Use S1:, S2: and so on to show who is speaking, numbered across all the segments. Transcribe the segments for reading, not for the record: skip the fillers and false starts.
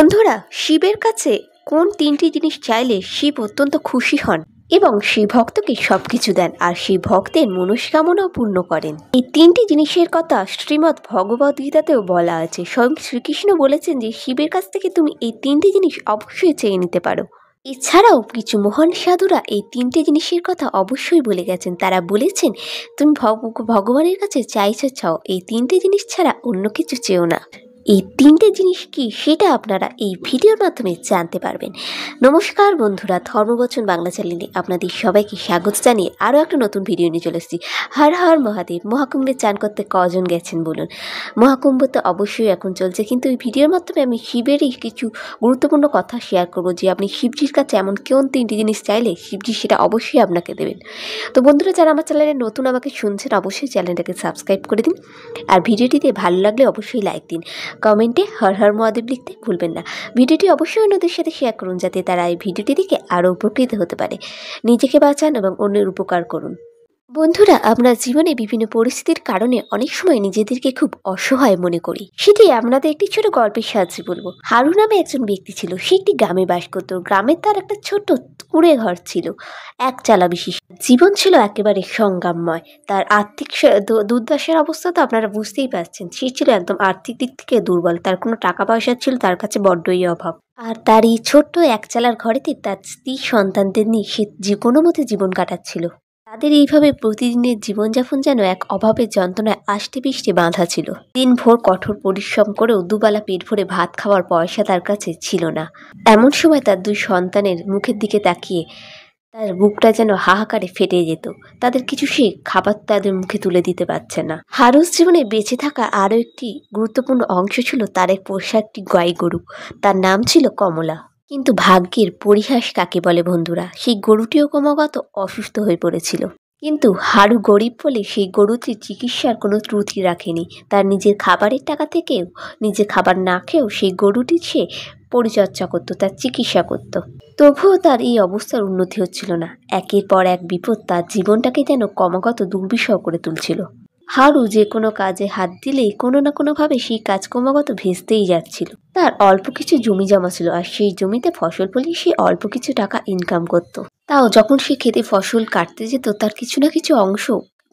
S1: বন্ধুরা, শিবের কাছে কোন তিনটি জিনিস চাইলে শিব অত্যন্ত খুশি হন এবং সেই ভক্তকে সবকিছু দেন আর সেই ভক্তের মনস্কামনাও পূর্ণ করেন? এই তিনটি জিনিসের কথা শ্রীমদ্ ভগবদ গীতাতেও বলা আছে। স্বয়ং শ্রীকৃষ্ণ বলেছেন যে শিবের কাছ থেকে তুমি এই তিনটি জিনিস অবশ্যই চেয়ে নিতে পারো। এছাড়াও কিছু মহান সাধুরা এই তিনটে জিনিসের কথা অবশ্যই বলে গেছেন। তারা বলেছেন তুমি ভগবানের কাছে চাইছো চাও, এই তিনটে জিনিস ছাড়া অন্য কিছু চেও না। এই তিনটে জিনিস কি সেটা আপনারা এই ভিডিওর মাধ্যমে জানতে পারবেন। নমস্কার বন্ধুরা, ধর্মবচন বাংলা চ্যানেলে আপনাদের সবাইকে স্বাগত জানিয়ে আরও একটা নতুন ভিডিও নিয়ে চলে এসেছি। হর হর মহাদেব। মহাকুম্ভে চান করতে কজন গেছেন বলুন? মহাকুম্ভ তো অবশ্যই এখন চলছে, কিন্তু এই ভিডিওর মাধ্যমে আমি শিবেরই কিছু গুরুত্বপূর্ণ কথা শেয়ার করবো যে আপনি শিবজির কাছে এমন কোন তিনটি জিনিস চাইলে শিবজি সেটা অবশ্যই আপনাকে দেবেন। তো বন্ধুরা, যারা আমার চ্যানেলে নতুন আমাকে শুনছেন অবশ্যই চ্যানেলটাকে সাবস্ক্রাইব করে দিন, আর ভিডিওটিতে ভালো লাগলে অবশ্যই লাইক দিন, কমেন্টে হর হর মহাদেব লিখতে ভুলবেন না। ভিডিওটি অবশ্যই অন্যদের সাথে শেয়ার করুন যাতে তারা এই ভিডিওটি দেখে আরও উপকৃত হতে পারে। নিজেকে বাঁচান এবং অন্যের উপকার করুন। বন্ধুরা, আমরা জীবনে বিভিন্ন পরিস্থিতির কারণে অনেক সময় নিজেদেরকে খুব অসহায় মনে করি। সেটি আপনাদের একটি ছোট গল্পের সাহায্যে বলবো। হারু নামে একজন ব্যক্তি ছিল। সে একটি গ্রামে বাস করত। গ্রামে তার একটা ছোট কুঁড়ে ঘর ছিল, এক চালা বিশিষ্ট। জীবন ছিল একেবারে সংগ্রামময়। তার আর্থিক দুর্দশার অবস্থা তো আপনারা বুঝতেই পারছেন। সে ছিল একদম আর্থিক দিক থেকে দুর্বল। তার কোনো টাকা পয়সা ছিল তার কাছে বড্ডই অভাব। আর তার এই ছোট্ট এক চালার ঘরেতে তার স্ত্রী সন্তানদের নিয়ে সে কোনো মতে জীবন কাটাচ্ছিল। তাদের এইভাবে প্রতিদিনের জীবনযাপন যেন এক অভাবের যন্ত্রণায় আষ্টে পৃষ্ঠে বাঁধা ছিল। দিনভর কঠোর পরিশ্রম করেও দুবেলা পেট ভরে ভাত খাওয়ার পয়সা তার কাছে ছিল না। এমন সময় তার দুই সন্তানের মুখের দিকে তাকিয়ে তার বুকটা যেন হাহাকারে ফেটে যেত। তাদের কিছু সে খাবার তাদের মুখে তুলে দিতে পারছে না। হারুর জীবনে বেঁচে থাকা আরও একটি গুরুত্বপূর্ণ অংশ ছিল তার এক পোষা একটি গাই গরু। তার নাম ছিল কমলা। কিন্তু ভাগ্যের পরিহাস কাকে বলে বন্ধুরা, সেই গরুটিও ক্রমাগত অসুস্থ হয়ে পড়েছিল। কিন্তু হারু গরিব বলে সেই গরুটির চিকিৎসার কোনো ত্রুটি রাখেনি। তার নিজের খাবারের টাকা থেকেও, নিজের খাবার না খেয়েও সেই গরুটি সে পরিচর্যা করত, তার চিকিৎসা করত। তবুও তার এই অবস্থার উন্নতি হচ্ছিল না। একের পর এক বিপদ তার জীবনটাকে যেন ক্রমাগত দুর্বিষহ করে তুলছিল। হারু যে কোনো কাজে হাত দিলেই কোনো না কোনোভাবে সেই কাজ ক্রমাগত ভেস্তেই যাচ্ছিল। তার অল্প কিছু জমি জমা ছিল, আর সেই জমিতে ফসল ফলিয়ে সে অল্প কিছু টাকা ইনকাম করত। তাও যখন সে খেতে ফসল কাটতে যেত তার কিছু না কিছু অংশ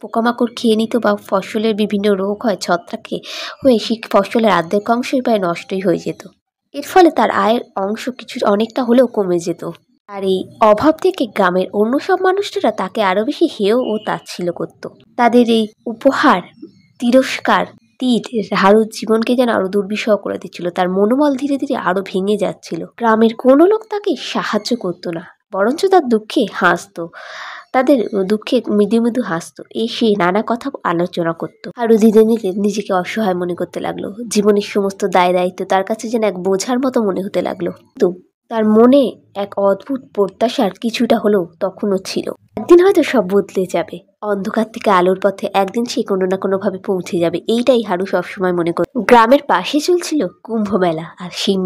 S1: পোকামাকড় খেয়ে নিত, বা ফসলের বিভিন্ন রোগ হয় ছত্রাকে হয়ে সেই ফসলের অর্ধেক অংশই প্রায় নষ্টই হয়ে যেত। এর ফলে তার আয়ের অংশ কিছু অনেকটা হলেও কমে যেত। আর এই অভাব থেকে গ্রামের অন্য সব মানুষরা তাকে আরো বেশি হেয় ও তাচ্ছিল্য করত। তাদের এই উপহার, তিরস্কার, তীর হারুর জীবনকে যেন আরো দুর্বিষহ করে দিচ্ছিল। তার মনোবল ধীরে ধীরে আরো ভেঙে যাচ্ছিল। গ্রামের কোনো লোক তাকে সাহায্য করতো না, বরঞ্চ তার দুঃখে হাসতো। তাদের দুঃখে মৃদু মৃদু হাসতো, সে নানা কথা আলোচনা করত। আরো ধীরে ধীরে নিজেকে অসহায় মনে করতে লাগলো। জীবনের সমস্ত দায় দায়িত্ব তার কাছে যেন এক বোঝার মতো মনে হতে লাগলো। তো তার মনে এক অদ্ভুত প্রত্যাশার কিছুটা হলেও তখনও ছিল। একদিন হয়তো সব বদলে যাবে। অন্ধকার থেকে আলোর পথে একদিন সে কোনো না কোনো ভাবে পৌঁছে যাবে, এইটাই হারু সবসময় মনে করত। গ্রামের পাশে চলছিল কুম্ভ মেলা, আর সেই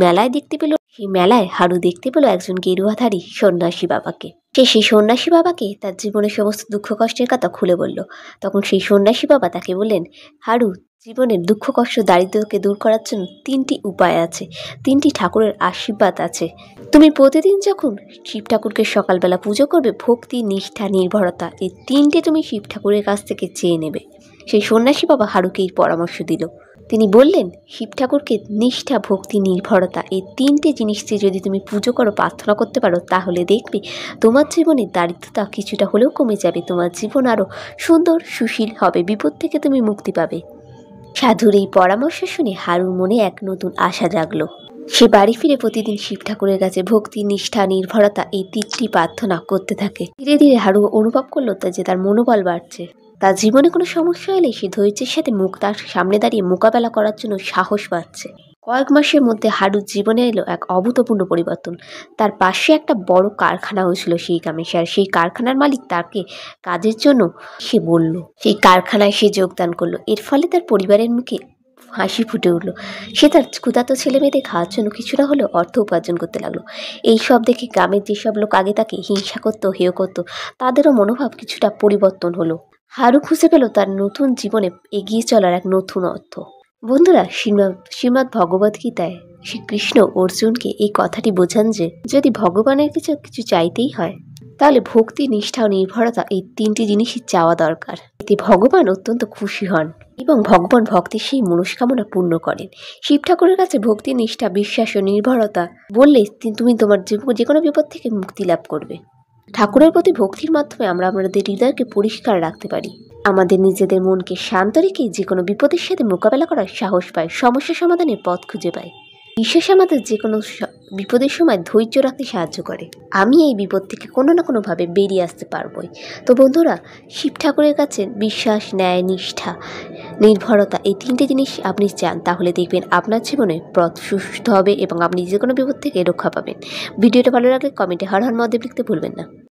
S1: মেলায় হারু দেখতে পেল একজন গেরুয়াধারী সন্ন্যাসী বাবাকে। সেই সন্ন্যাসী বাবাকে তার জীবনের সমস্ত দুঃখ কষ্টের কথা খুলে বলল। তখন সেই সন্ন্যাসী বাবা তাকে বললেন, হারু, জীবনের দুঃখ কষ্ট দারিদ্র্যকে দূর করার জন্য তিনটি উপায় আছে, তিনটি ঠাকুরের আশীর্বাদ আছে। তুমি প্রতিদিন যখন শিব ঠাকুরকে সকালবেলা পুজো করবে, ভক্তি, নিষ্ঠা, নির্ভরতা, এই তিনটে তুমি শিব ঠাকুরের কাছ থেকে চেয়ে নেবে। সেই সন্ন্যাসী বাবা হারুকে এই পরামর্শ দিল। তিনি বললেন, শিব ঠাকুরকে নিষ্ঠা, ভক্তি, নির্ভরতা, এই তিনটে জিনিস দিয়ে যদি তুমি পুজো করো, প্রার্থনা করতে পারো, তাহলে দেখবে তোমার জীবনে দারিদ্রতা কিছুটা হলেও কমে যাবে। তোমার জীবন আরো সুন্দর, সুশীল হবে। বিপদ থেকে তুমি মুক্তি পাবে। সাধুর এই পরামর্শ শুনে হারুর মনে এক নতুন আশা জাগলো। সে বাড়ি ফিরে প্রতিদিন শিব ঠাকুরের কাছে ভক্তি, নিষ্ঠা, নির্ভরতা, এই তিনটি প্রার্থনা করতে থাকে। ধীরে ধীরে হারু অনুভব করলো যে তার মনোবল বাড়ছে। তার জীবনে কোনো সমস্যা এলে সে ধৈর্যের সাথে তার সামনে দাঁড়িয়ে মোকাবেলা করার জন্য সাহস পাচ্ছে। কয়েক মাসের মধ্যে হারুর জীবনে এলো এক অভূতপূর্ণ পরিবর্তন। তার পাশে একটা বড় কারখানা হয়েছিল সেই গ্রামে। আর সেই কারখানার মালিক তাকে কাজের জন্য সে বলল, সেই কারখানায় সে যোগদান করলো। এর ফলে তার পরিবারের মুখে হাসি ফুটে উঠল। সে তার ক্ষুধার্ত ছেলে মেয়েদের খাওয়ার জন্য কিছুটা হলেও অর্থ উপার্জন করতে লাগলো। এই সব দেখে গ্রামের যেসব লোক আগে তাকে হিংসা করতো, হেয় করতো, তাদেরও মনোভাব কিছুটা পরিবর্তন হলো। হারু খুঁজে পেল তার নতুন জীবনে এগিয়ে চলার এক নতুন অর্থ। বন্ধুরা, শ্রীমদ্ ভগবদ গীতায় শ্রীকৃষ্ণ অর্জুনকে এই কথাটি বোঝান যে যদি ভগবানের কিছু কিছু চাইতেই হয় তাহলে ভক্তি, নিষ্ঠা ও নির্ভরতা এই তিনটি জিনিসই চাওয়া দরকার। এতে ভগবান অত্যন্ত খুশি হন এবং ভগবান ভক্তের সেই মনস্কামনা পূর্ণ করেন। শিব ঠাকুরের কাছে ভক্তি, নিষ্ঠা, বিশ্বাস ও নির্ভরতা বললে তুমি তোমার যে কোনো বিপদ থেকে মুক্তি লাভ করবে। ঠাকুরের প্রতি ভক্তির মাধ্যমে আমরা আমাদের হৃদয়কে পরিষ্কার রাখতে পারি, আমাদের নিজেদের মনকে শান্ত রেখে যে কোনো বিপদের সাথে মোকাবেলা করার সাহস পায়, সমস্যা সমাধানের পথ খুঁজে পায়। বিশ্বাস আমাদের যে কোনো বিপদের সময় ধৈর্য রাখতে সাহায্য করে। আমি এই বিপদ থেকে কোনো না কোনোভাবে বেরিয়ে আসতে পারবই। তো বন্ধুরা, শিব ঠাকুরের কাছে বিশ্বাস, ন্যায়, নিষ্ঠা, নির্ভরতা এই তিনটে জিনিস আপনি চান, তাহলে দেখবেন আপনার জীবনে পথ সুস্থ হবে এবং আপনি যে কোনো বিপদ থেকে রক্ষা পাবেন। ভিডিওটা ভালো লাগলে কমেন্টে হর হর মহাদেব লিখতে ভুলবেন না।